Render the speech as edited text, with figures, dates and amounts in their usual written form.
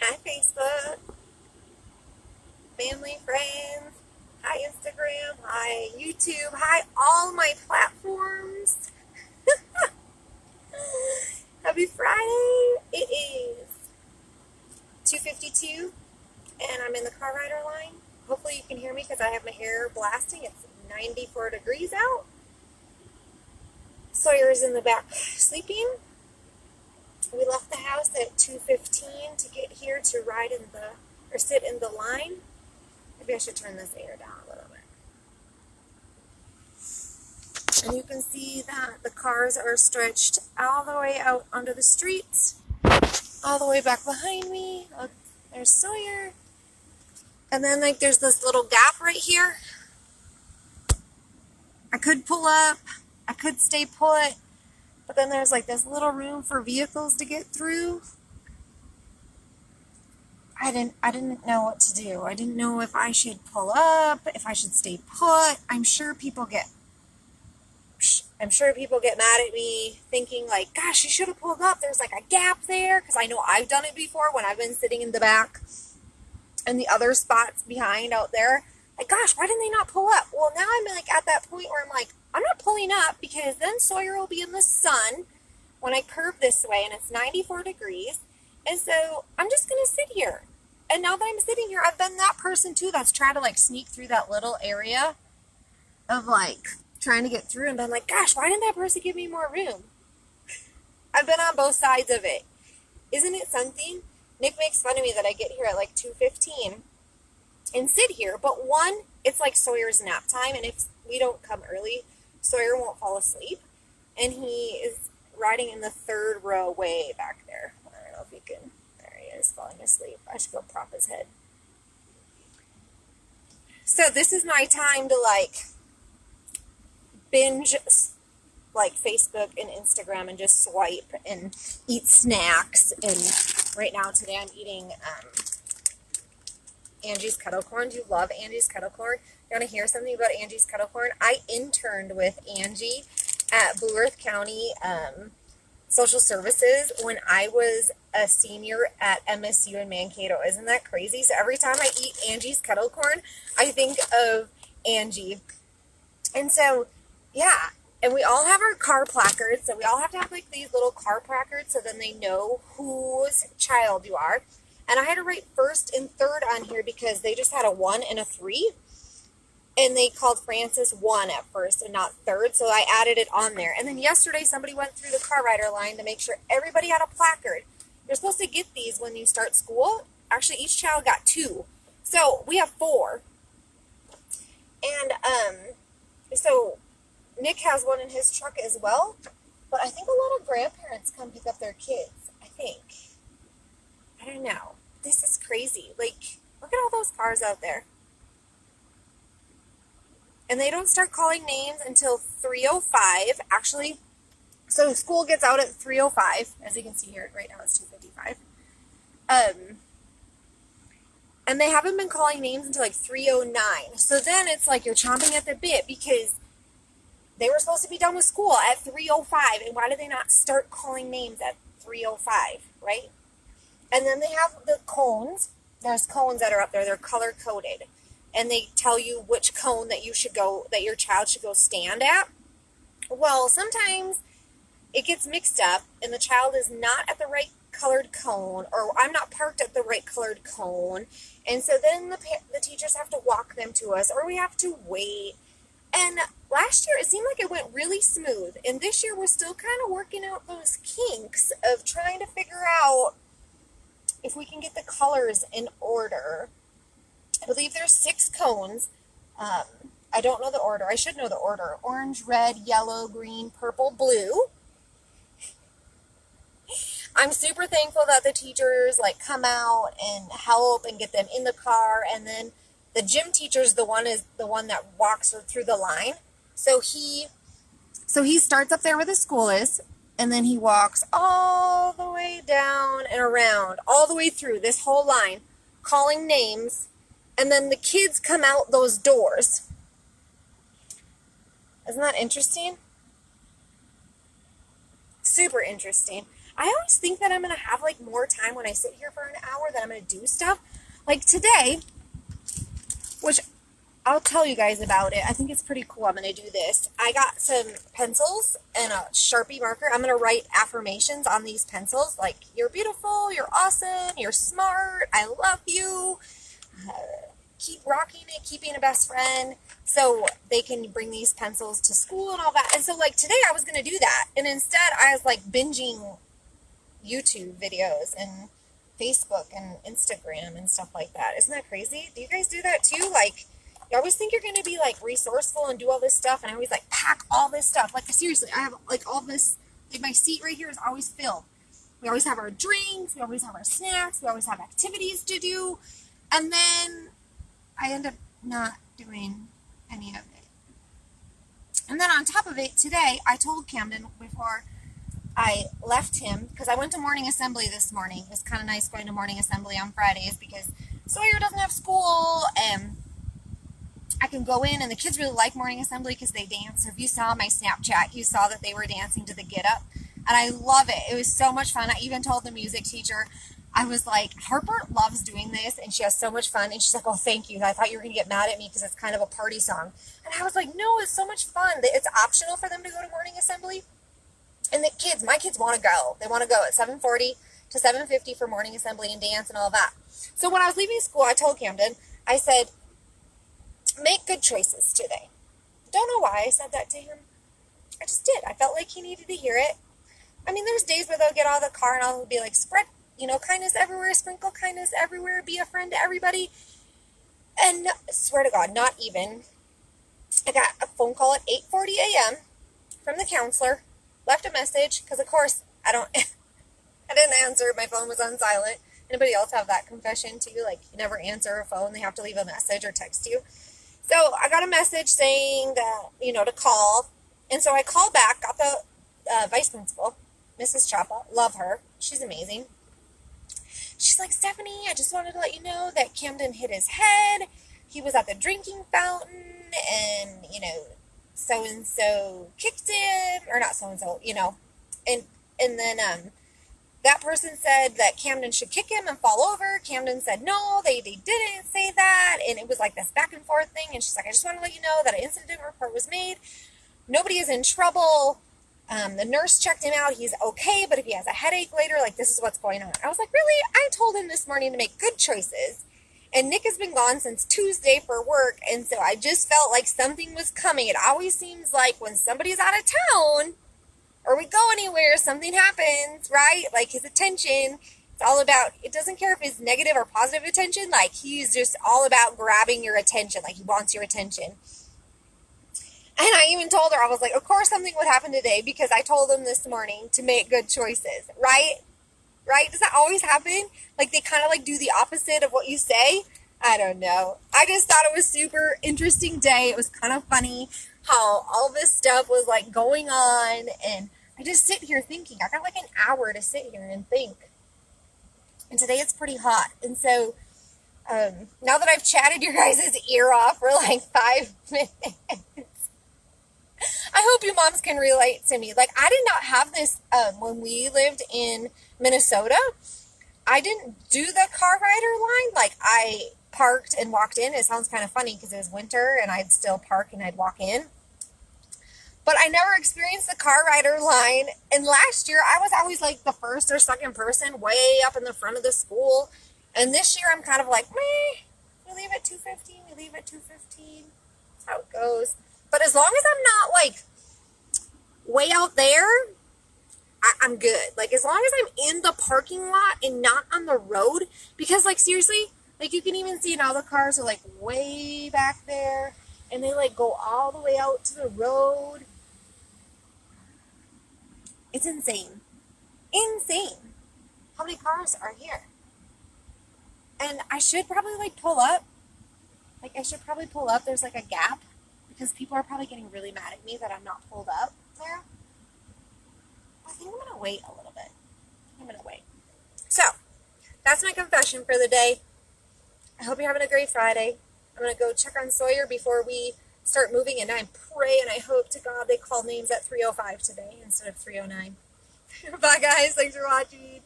Hi, Facebook, family, friends. Hi, Instagram. Hi, YouTube. Hi, all my platforms. Happy Friday. It is 2:52, and I'm in the car rider line. Hopefully you can hear me because I have my air blasting. It's 94 degrees out. Sawyer's in the back sleeping. We left the house at 2:15 to get here to ride in the, or sit in the line. Maybe I should turn this air down a little bit. And you can see that the cars are stretched all the way out onto the streets, all the way back behind me. Look, there's Sawyer. And then like there's this little gap right here. I could pull up, I could stay put, but then there's like this little room for vehicles to get through. I didn't know what to do. I didn't know if I should pull up, if I should stay put. I'm sure people get mad at me thinking like, gosh, you should have pulled up. There's like a gap there, because I know I've done it before when I've been sitting in the back and the other spots behind out there. Like, gosh, why didn't they not pull up? Well, now I'm like at that point where I'm like, I'm not pulling up because then Sawyer will be in the sun when I curve this way and it's 94 degrees. And so I'm just going to sit here. And now that I'm sitting here, I've been that person too that's trying to like sneak through that little area of like trying to get through and been like, gosh, why didn't that person give me more room? I've been on both sides of it. Isn't it something? Nick makes fun of me that I get here at like 2:15 and sit here. But one, it's like Sawyer's nap time. And if we don't come early, Sawyer won't fall asleep. And he is riding in the third row way back there. I don't know if you can. There he is falling asleep. I should go prop his head. So this is my time to like binge like Facebook and Instagram and just swipe and eat snacks. And right now today I'm eating Angie's kettle corn. Do you love Angie's kettle corn? You want to hear something about Angie's kettle corn? I interned with Angie at Blue Earth County Social Services when I was a senior at MSU in Mankato. Isn't that crazy? So every time I eat Angie's kettle corn, I think of Angie. And so, yeah. And we all have our car placards. So we all have to have like these little car placards so then they know whose child you are. And I had to write first and third on here because they just had a 1 and a 3. And they called Francis 1 at first and not third. So I added it on there. And then yesterday somebody went through the car rider line to make sure everybody had a placard. You're supposed to get these when you start school. Actually, each child got 2. So we have 4. And so Nick has one in his truck as well. But I think a lot of grandparents come pick up their kids. I think. I don't know. This is crazy. Like, look at all those cars out there. And they don't start calling names until 3:05. Actually, so school gets out at 3:05. As you can see here, right now it's 2:55. And they haven't been calling names until like 3:09. So then it's like you're chomping at the bit because they were supposed to be done with school at 3:05. And why did they not start calling names at 3:05, right? And then they have the cones. There's cones that are up there. They're color coded. And they tell you which cone that your child should go stand at. Well, sometimes it gets mixed up and the child is not at the right colored cone, or I'm not parked at the right colored cone. And so then the teachers have to walk them to us, or we have to wait. And last year it seemed like it went really smooth. And this year we're still kind of working out those kinks of trying to figure out if we can get the colors in order. I believe there's 6 cones. I don't know the order. I should know the order. Orange, red, yellow, green, purple, blue. I'm super thankful that the teachers like come out and help and get them in the car. And then the gym teacher's the one that walks her through the line. So he starts up there where the school is, and then he walks all the way down and around, all the way through this whole line, calling names. And then the kids come out those doors. Isn't that interesting? Super interesting. I always think that I'm going to have like more time when I sit here for an hour that I'm going to do stuff. Like today, which I'll tell you guys about it. I think it's pretty cool. I'm going to do this. I got some pencils and a Sharpie marker. I'm going to write affirmations on these pencils. Like, you're beautiful, you're awesome, you're smart, I love you, keep rocking it, keep being a best friend. So they can bring these pencils to school and all that. And so like today I was going to do that. And instead I was like binging YouTube videos and Facebook and Instagram and stuff like that. Isn't that crazy? Do you guys do that too? Like, you always think you're going to be like resourceful and do all this stuff, and I always like pack all this stuff. Like seriously, I have like all this, like my seat right here is always filled. We always have our drinks, we always have our snacks, we always have activities to do, and then I end up not doing any of it. And then on top of it, today I told Camden before I left him, because I went to morning assembly this morning. It was kind of nice going to morning assembly on Fridays because Sawyer doesn't have school and I can go in, and the kids really like morning assembly because they dance. So if you saw my Snapchat, you saw that they were dancing to the Get Up, and I love it. It was so much fun. I even told the music teacher, I was like, Harper loves doing this, and she has so much fun. And she's like, oh, thank you. I thought you were going to get mad at me because it's kind of a party song. And I was like, no, it's so much fun. It's optional for them to go to morning assembly. And the kids, my kids want to go. They want to go at 7:40 to 7:50 for morning assembly and dance and all that. So when I was leaving school, I told Camden, I said, make good choices today. Don't know why I said that to him. I just did. I felt like he needed to hear it. I mean, there's days where they'll get out of the car and I'll be like, spread, kindness everywhere, sprinkle kindness everywhere, be a friend to everybody. And swear to God, not even. I got a phone call at 8:40 a.m. from the counselor, left a message, because of course I didn't answer. My phone was on silent. Anybody else have that confession too? Like, you never answer a phone, they have to leave a message or text you. So I got a message saying that, to call. And so I called back, got the vice principal, Mrs. Chapa. Love her. She's amazing. She's like, Stephanie, I just wanted to let you know that Camden hit his head. He was at the drinking fountain and, so-and-so kicked him. Or not so-and-so, And then that person said that Camden should kick him and fall over. Camden said, no, they didn't say that. And it was like this back and forth thing. And she's like, I just want to let you know that an incident report was made. Nobody is in trouble. The nurse checked him out. He's okay. But if he has a headache later, like, this is what's going on. I was like, really? I told him this morning to make good choices. And Nick has been gone since Tuesday for work. And so I just felt like something was coming. It always seems like when somebody's out of town, or we go anywhere, something happens, right? Like his attention, it's all about, it doesn't care if it's negative or positive attention, like he's just all about grabbing your attention, like he wants your attention. And I even told her, I was like, of course something would happen today because I told him this morning to make good choices, right? Right? Does that always happen? Like they kind of like do the opposite of what you say? I don't know. I just thought it was super interesting day. It was kind of funny how all this stuff was like going on, and I just sit here thinking. I got like an hour to sit here and think. And today it's pretty hot. And so now that I've chatted your guys' ear off for like 5 minutes, I hope you moms can relate to me. Like I did not have this when we lived in Minnesota. I didn't do the car rider line. Like I parked and walked in. It sounds kind of funny because it was winter and I'd still park and I'd walk in. But I never experienced the car rider line. And last year I was always like the first or second person way up in the front of the school. And this year I'm kind of like, meh, we leave at 2:15, we leave at 2:15. That's how it goes. But as long as I'm not like way out there, I'm good. Like as long as I'm in the parking lot and not on the road, because like seriously, like you can even see now the cars are like way back there and they like go all the way out to the road. It's insane. Insane. How many cars are here? And I should probably like pull up. Like I should probably pull up. There's like a gap because people are probably getting really mad at me that I'm not pulled up there. I think I'm going to wait a little bit. I'm going to wait. So, that's my confession for the day. I hope you're having a great Friday. I'm going to go check on Sawyer before we start moving, and I pray and I hope to God they call names at 3:05 today instead of 3:09. Bye, guys. Thanks for watching.